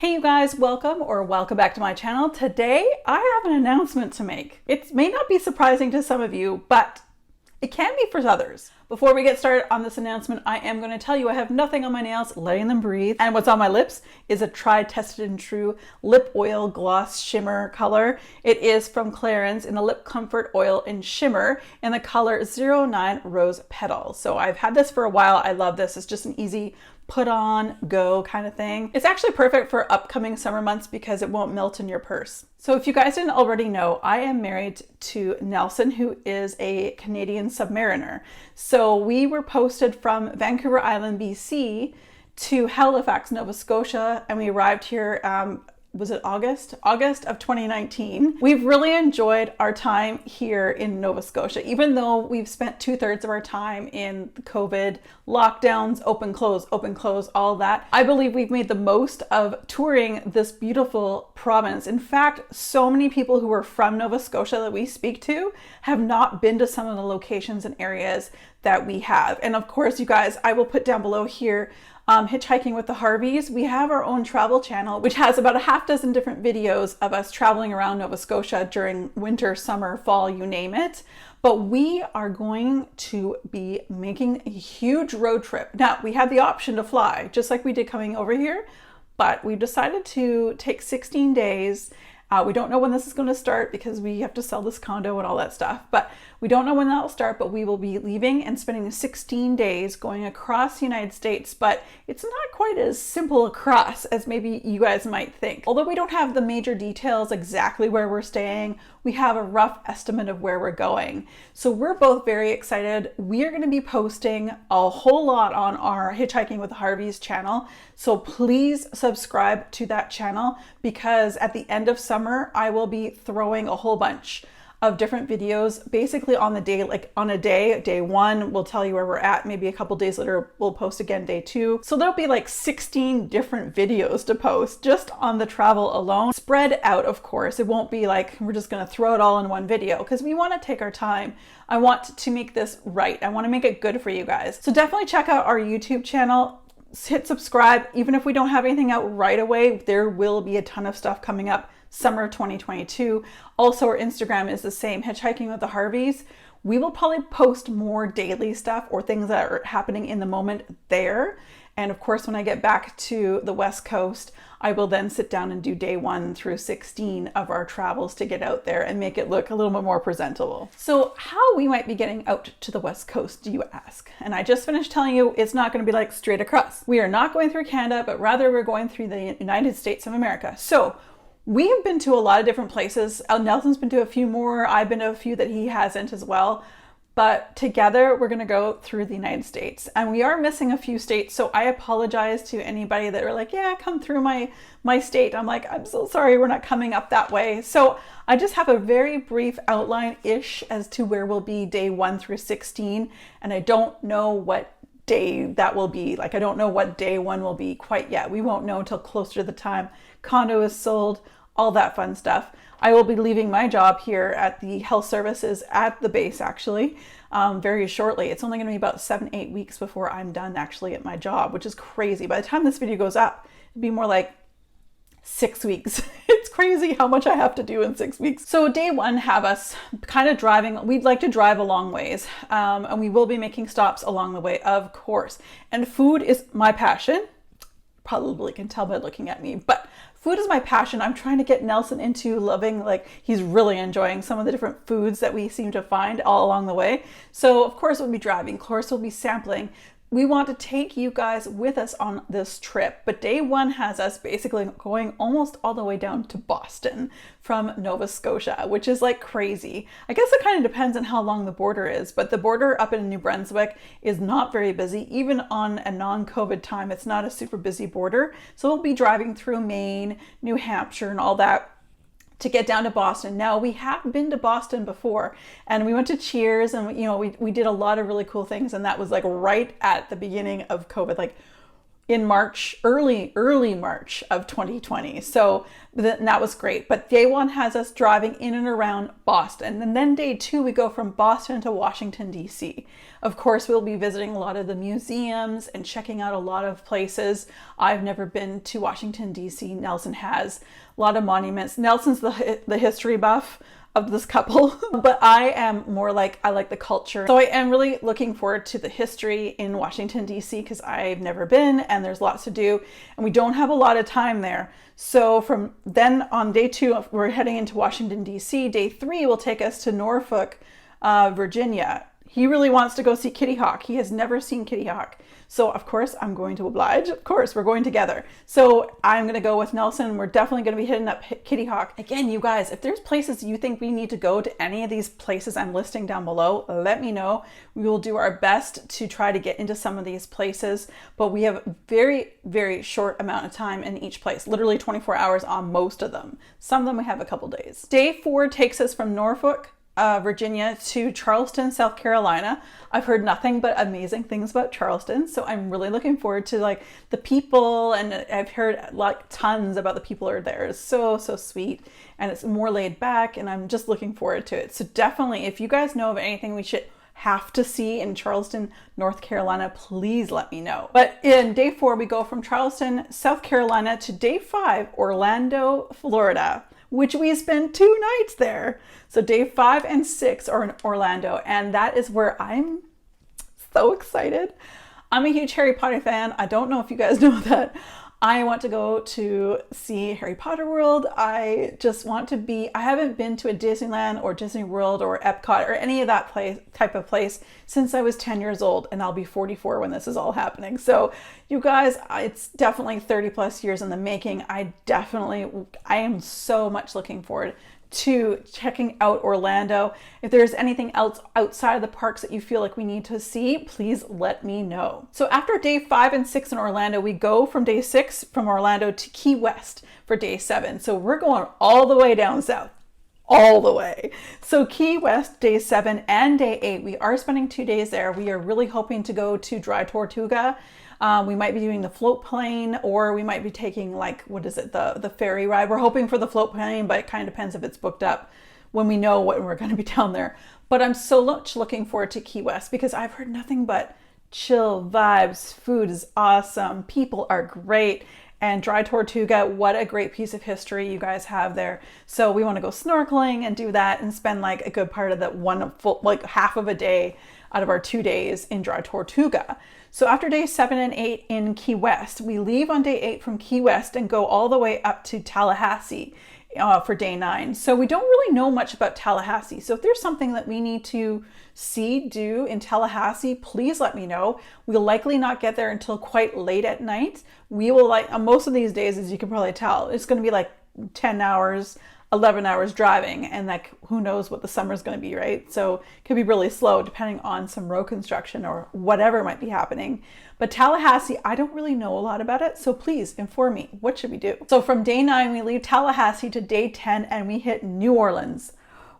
Hey you guys, welcome back to my channel. Today I have an announcement to make. It may not be surprising to some of you, but it can be for others. Before we get started on this announcement, I am going to tell you I have nothing on my nails, letting them breathe. And what's on my lips is a tried, tested, and true lip oil gloss shimmer color. It is from Clarins in the Lip Comfort Oil in Shimmer in the color 09 Rose Petal. So I've had this for a while. I love this. It's just an easy put on, go kind of thing. It's actually perfect for upcoming summer months because it won't melt in your purse. So if you guys didn't already know, I am married to Nelson, who is a Canadian submariner. So we were posted from Vancouver Island, BC to Halifax, Nova Scotia, and we arrived here was it August of 2019. We've really enjoyed our time here in Nova Scotia, even though we've spent 2/3 of our time in the COVID lockdowns, open, close, all that. I believe we've made the most of touring this beautiful province. In fact, so many people who are from Nova Scotia that we speak to have not been to some of the locations and areas that we have. And of course, you guys, I will put down below here Hitchhiking with the Harveys. We have our own travel channel, which has about a half dozen different videos of us traveling around Nova Scotia during winter, summer, fall, you name it. But we are going to be making a huge road trip. Now, we had the option to fly, just like we did coming over here, but we decided to take 16 days. We don't know when this is going to start because we have to sell this condo and all that stuff, but we don't know when that will start, but we will be leaving and spending 16 days going across the United States, but it's not quite as simple across as maybe you guys might think. Although we don't have the major details exactly where we're staying, we have a rough estimate of where we're going. So we're both very excited. We are going to be posting a whole lot on our Hitchhiking with the Harveys channel. So please subscribe to that channel because at the end of summer, I will be throwing a whole bunch of different videos basically on the day, like on a day one, we'll tell you where we're at. Maybe a couple days later, we'll post again day two. So there'll be like 16 different videos to post just on the travel alone. Spread out, of course. It won't be like we're just going to throw it all in one video because we want to take our time. I want to make this right. I want to make it good for you guys. So definitely check out our YouTube channel. Hit subscribe. Even if we don't have anything out right away, there will be a ton of stuff coming up summer 2022. Also, our Instagram is the same, Hitchhiking with the Harveys. We will probably post more daily stuff or things that are happening in the moment there. And of course, when I get back to the West Coast, I will then sit down and do day 1 through 16 of our travels to get out there and make it look a little bit more presentable. So how we might be getting out to the West Coast, do you ask? And I just finished telling you it's not going to be like straight across. We are not going through Canada, but rather we're going through the United States of America. So we have been to a lot of different places. Nelson's been to a few more. I've been to a few that he hasn't as well. But together we're going to go through the United States. And we are missing a few states. So I apologize to anybody that are like, yeah, come through my state. I'm like, I'm so sorry, we're not coming up that way. So I just have a very brief outline-ish as to where we'll be day 1 through 16. And I don't know what day that will be. Like, I don't know what day 1 will be quite yet. We won't know until closer to the time condo is sold, all that fun stuff. I will be leaving my job here at the health services at the base actually very shortly. It's only going to be about 7-8 weeks before I'm done actually at my job, which is crazy. By the time this video goes up, it'll be more like 6 weeks. It's crazy how much I have to do in 6 weeks. So day 1 have us kind of driving. We'd like to drive a long ways and we will be making stops along the way, of course. And food is my passion. Probably can tell by looking at me, but food is my passion. I'm trying to get Nelson into loving, like he's really enjoying some of the different foods that we seem to find all along the way. So of course we'll be driving, of course we'll be sampling. We want to take you guys with us on this trip, but day 1 has us basically going almost all the way down to Boston from Nova Scotia, which is like crazy. I guess it kind of depends on how long the border is, but the border up in New Brunswick is not very busy. Even on a non-COVID time, it's not a super busy border. So we'll be driving through Maine, New Hampshire, and all that to get down to Boston. Now, we have been to Boston before and we went to Cheers and we did a lot of really cool things, and that was like right at the beginning of COVID. Like in March, early March of 2020. So that was great. But day one has us driving in and around Boston. And then day two, we go from Boston to Washington, D.C. Of course, we'll be visiting a lot of the museums and checking out a lot of places. I've never been to Washington, D.C. Nelson has. A lot of monuments. Nelson's the history buff of this couple, but I am more like, I like the culture. So I am really looking forward to the history in Washington, D.C. because I've never been and there's lots to do and we don't have a lot of time there. So from then on day two, we're heading into Washington, D.C. Day three will take us to Norfolk, Virginia. He really wants to go see Kitty Hawk. He has never seen Kitty Hawk. So of course I'm going to oblige. Of course, we're going together. So I'm going to go with Nelson. We're definitely going to be hitting up Kitty Hawk. Again, you guys, if there's places you think we need to go to any of these places I'm listing down below, let me know. We will do our best to try to get into some of these places, but we have a very, very short amount of time in each place, literally 24 hours on most of them. Some of them we have a couple days. Day four takes us from Norfolk, Virginia to Charleston, South Carolina. I've heard nothing but amazing things about Charleston, so I'm really looking forward to like the people, and I've heard like tons about the people are there. It's so sweet and it's more laid back, and I'm just looking forward to it. So definitely, if you guys know of anything we should have to see in Charleston, North Carolina, please let me know. But in day four, we go from Charleston, South Carolina to day five, Orlando, Florida, which we spend 2 nights there. So day 5 and 6 are in Orlando, and that is where I'm so excited. I'm a huge Harry Potter fan. I don't know if you guys know that. I want to go to see Harry Potter World. I just want to be, I haven't been to a Disneyland or Disney World or Epcot or any of that type of place since I was 10 years old, and I'll be 44 when this is all happening. So you guys, it's definitely 30 plus years in the making. I am so much looking forward to checking out Orlando. If there's anything else outside of the parks that you feel like we need to see, please let me know. So after day 5 and 6 in Orlando, we go from day 6 from Orlando to Key West for day 7. So we're going all the way down south, all the way. So Key West, day 7 and day 8, we are spending 2 days there. We are really hoping to go to Dry Tortuga. We might be doing the float plane, or we might be taking like, what is it, the ferry ride. We're hoping for the float plane, but it kind of depends if it's booked up when we know when we're going to be down there. But I'm so much looking forward to Key West because I've heard nothing but chill vibes. Food is awesome. People are great. And Dry Tortuga, what a great piece of history you guys have there. So we want to go snorkeling and do that and spend like a good part of that like half of a day out of our 2 days in Dry Tortuga. So after day 7 and 8 in Key West, we leave on day 8 from Key West and go all the way up to Tallahassee for day 9. So we don't really know much about Tallahassee. So if there's something that we need to do in Tallahassee, please let me know. We'll likely not get there until quite late at night. We will, like on most of these days, as you can probably tell, it's going to be like 10 hours, 11 hours driving, and like who knows what the summer is going to be, right? So it could be really slow depending on some road construction or whatever might be happening. But Tallahassee, I don't really know a lot about it, so please inform me. What should we do? So from day 9, we leave Tallahassee to day 10 and we hit New Orleans.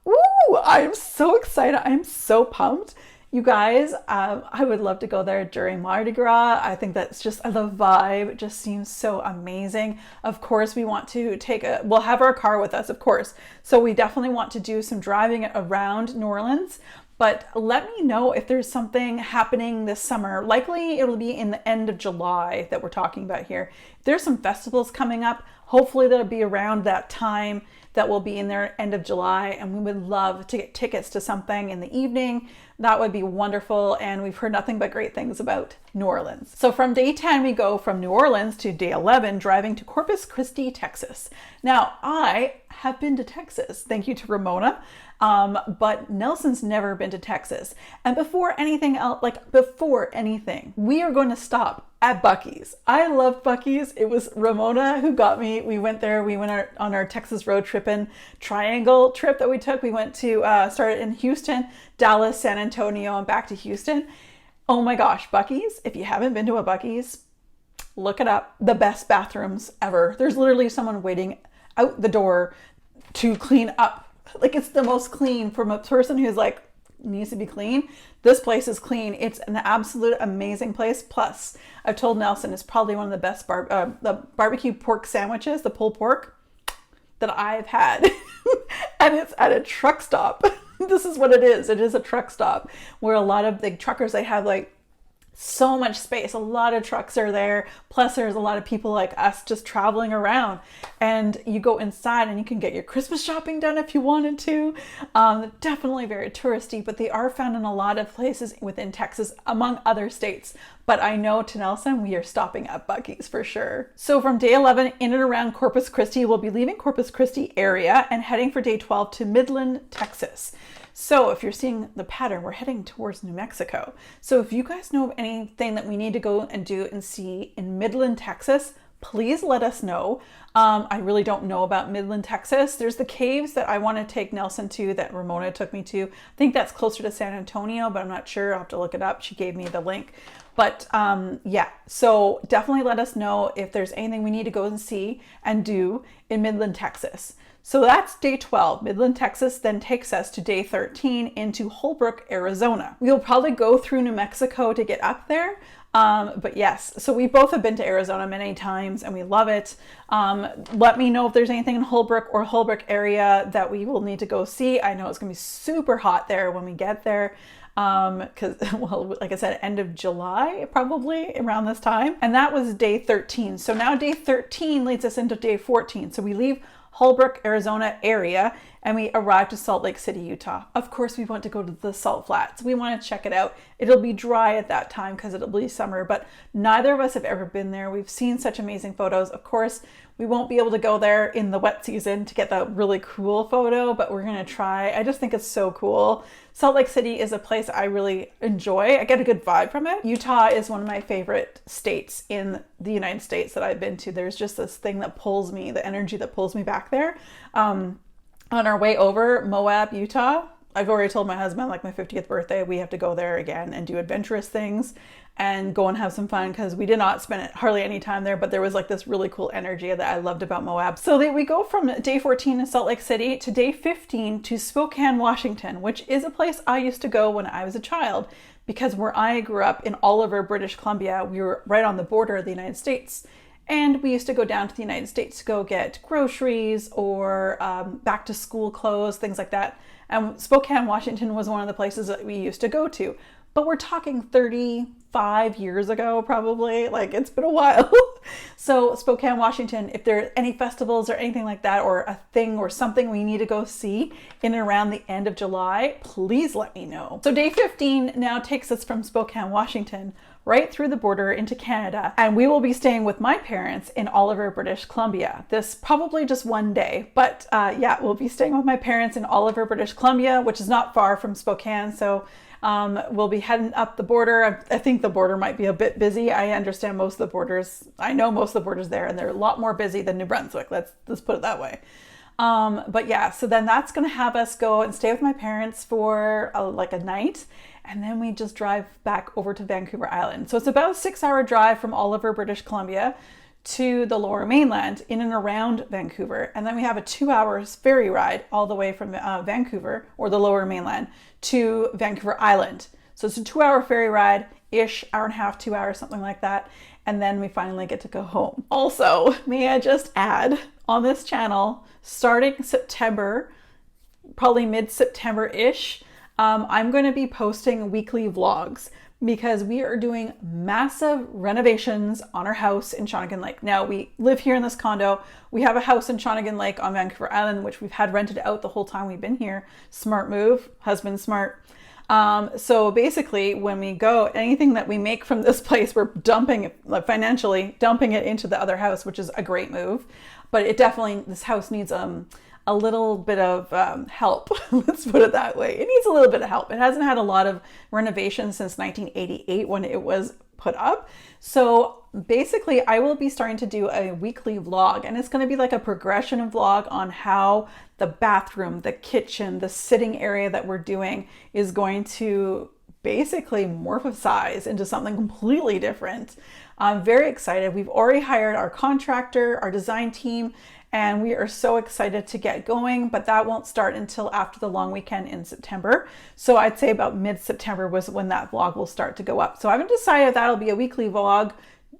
Woo! I am so excited. I am so pumped. You guys, I would love to go there during Mardi Gras. I think that's just the vibe. It just seems so amazing. Of course, we want to we'll have our car with us, of course. So we definitely want to do some driving around New Orleans. But let me know if there's something happening this summer. Likely it'll be in the end of July that we're talking about here. If there's some festivals coming up, hopefully that'll be around that time that will be in there end of July, and we would love to get tickets to something in the evening. That would be wonderful, and we've heard nothing but great things about New Orleans. So from day 10, we go from New Orleans to day 11, driving to Corpus Christi, Texas. Now, I have been to Texas, thank you to Ramona, but Nelson's never been to Texas. And before anything else, we are going to stop at Buc-ee's. I love Buc-ee's. It was Ramona who got me. We went there. We went on our Texas road triangle trip that we took. We went to started in Houston, Dallas, San Antonio, and back to Houston. Oh my gosh, Buc-ee's. If you haven't been to a Buc-ee's, look it up. The best bathrooms ever. There's literally someone waiting out the door to clean up. Like, it's the most clean from a person who's like needs to be clean, this place is clean. It's an absolute amazing place. Plus, I've told Nelson it's probably one of the best the barbecue pork sandwiches, the pulled pork, that I've had. And it's at a truck stop. This is what it is. It is a truck stop where a lot of the truckers, they have like so much space. A lot of trucks are there. Plus there's a lot of people like us just traveling around, and you go inside and you can get your Christmas shopping done if you wanted to. Definitely very touristy, but they are found in a lot of places within Texas, among other states. But I know to Nelson, we are stopping at Buc-ee's for sure. So from day 11 in and around Corpus Christi, we'll be leaving Corpus Christi area and heading for day 12 to Midland, Texas. So if you're seeing the pattern, we're heading towards New Mexico. So if you guys know of anything that we need to go and do and see in Midland, Texas, please let us know. I really don't know about Midland, Texas. There's the caves that I want to take Nelson to that Ramona took me to. I think that's closer to San Antonio, but I'm not sure. I'll have to look it up. She gave me the link. But yeah, so definitely let us know if there's anything we need to go and see and do in Midland, Texas. So that's day 12. Midland, Texas then takes us to day 13 into Holbrook, Arizona. We'll probably go through New Mexico to get up there. But yes, so we both have been to Arizona many times and we love it. Let me know if there's anything in Holbrook or Holbrook area that we will need to go see. I know it's gonna be super hot there when we get there. Because, well, like I said, end of July, probably around this time. And that was day 13. So now day 13 leads us into day 14. So we leave Holbrook, Arizona area, and we arrive to Salt Lake City, Utah. Of course, we want to go to the Salt Flats. We want to check it out. It'll be dry at that time because it'll be summer, but neither of us have ever been there. We've seen such amazing photos. Of course, we won't be able to go there in the wet season to get that really cool photo, but we're going to try. I just think it's so cool. Salt Lake City is a place I really enjoy. I get a good vibe from it. Utah is one of my favorite states in the United States that I've been to. There's just this thing that pulls me, the energy that pulls me back there. On our way over, Moab, Utah, I've already told my husband, like my 50th birthday, we have to go there again and do adventurous things and go and have some fun, because we did not spend hardly any time there, but there was like this really cool energy that I loved about Moab. So we go from day 14 in Salt Lake City to day 15 to Spokane, Washington, which is a place I used to go when I was a child, because where I grew up in Oliver, British Columbia, we were right on the border of the United States. And we used to go down to the United States to go get groceries or back to school clothes, things like that. And Spokane, Washington was one of the places that we used to go to. But we're talking 35 years ago, probably. Like, it's been a while. So Spokane, Washington, if there are any festivals or anything like that, or a thing or something we need to go see in and around the end of July, please let me know. So day 15 now takes us from Spokane, Washington, right through the border into Canada, and we will be staying with my parents in Oliver, British Columbia. This probably just one day, but yeah, we'll be staying with my parents in Oliver, British Columbia, which is not far from Spokane. So we'll be heading up the border. I think the border might be a bit busy. I understand most of the borders. I know most of the borders there, and they're a lot more busy than New Brunswick. Let's put it that way. But yeah, so then that's going to have us go and stay with my parents for like a night. And then we just drive back over to Vancouver Island. So it's about a 6-hour drive from Oliver, British Columbia to the Lower Mainland in and around Vancouver. And then we have a 2-hour ferry ride all the way from Vancouver, or the Lower Mainland, to Vancouver Island. So it's a 2-hour ferry ride-ish, hour and a half, 2 hours, something like that. And then we finally get to go home. Also, may I just add, on this channel, starting September, probably mid-September-ish, I'm going to be posting weekly vlogs, because we are doing massive renovations on our house in Shawnigan Lake. Now, we live here in this condo. We have a house in Shawnigan Lake on Vancouver Island, which we've had rented out the whole time we've been here. Smart move, husband smart. So basically, when we go, anything that we make from this place, we're dumping it, like financially dumping it into the other house, which is a great move. But it definitely, this house needs a little bit of help. Let's put it that way. It needs a little bit of help. It hasn't had a lot of renovations since 1988 when it was put up. So basically, I will be starting to do a weekly vlog, and it's going to be like a progression of vlog on how the bathroom, the kitchen, the sitting area that we're doing is going to basically morphosize into something completely different. I'm very excited. We've already hired our contractor, our design team, and we are so excited to get going, but that won't start until after the long weekend in September. So I'd say about mid-September was when that vlog will start to go up. So I haven't decided if that'll be a weekly vlog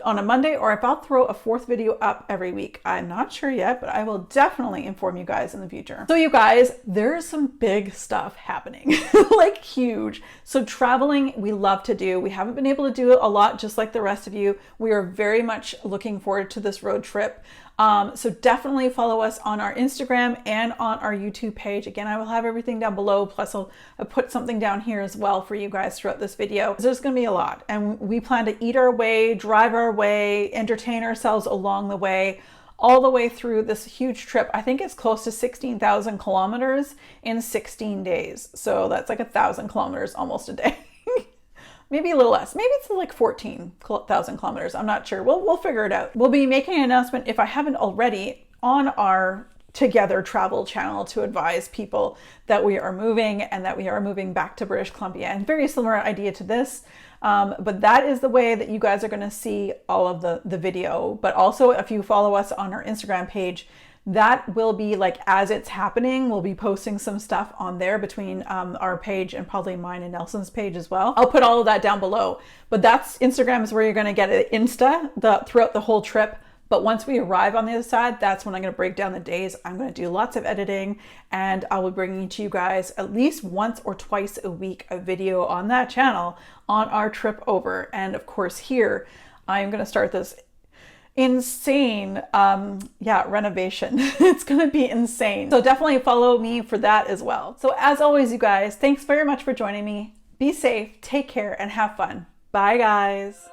on a Monday or if I'll throw a 4th video up every week. I'm not sure yet, but I will definitely inform you guys in the future. So you guys, there's some big stuff happening, like huge. So traveling, we love to do. We haven't been able to do it a lot, just like the rest of you. We are very much looking forward to this road trip. So definitely follow us on our Instagram and on our YouTube page. Again, I will have everything down below. Plus I'll put something down here as well for you guys throughout this video. There's going to be a lot, and we plan to eat our way, drive our way, entertain ourselves along the way, all the way through this huge trip. I think it's close to 16,000 kilometers in 16 days. So that's like 1,000 kilometers almost a day. Maybe a little less. Maybe it's like 14,000 kilometers. I'm not sure. We'll figure it out. We'll be making an announcement, if I haven't already, on our Together Travel channel to advise people that we are moving and that we are moving back to British Columbia. And very similar idea to this. But that is the way that you guys are going to see all of the video. But also, if you follow us on our Instagram page, that will be like as it's happening. We'll be posting some stuff on there between our page and probably mine and Nelson's page as well. I'll put all of that down below. But that's Instagram is where you're going to get it throughout the whole trip. But once we arrive on the other side, that's when I'm going to break down the days. I'm going to do lots of editing, and I will bring to you guys at least once or twice a week a video on that channel on our trip over. And of course here, I'm going to start this insane renovation. It's gonna be insane, so definitely follow me for that as well. So as always, you guys, thanks very much for joining me. Be safe, take care, and have fun. Bye guys.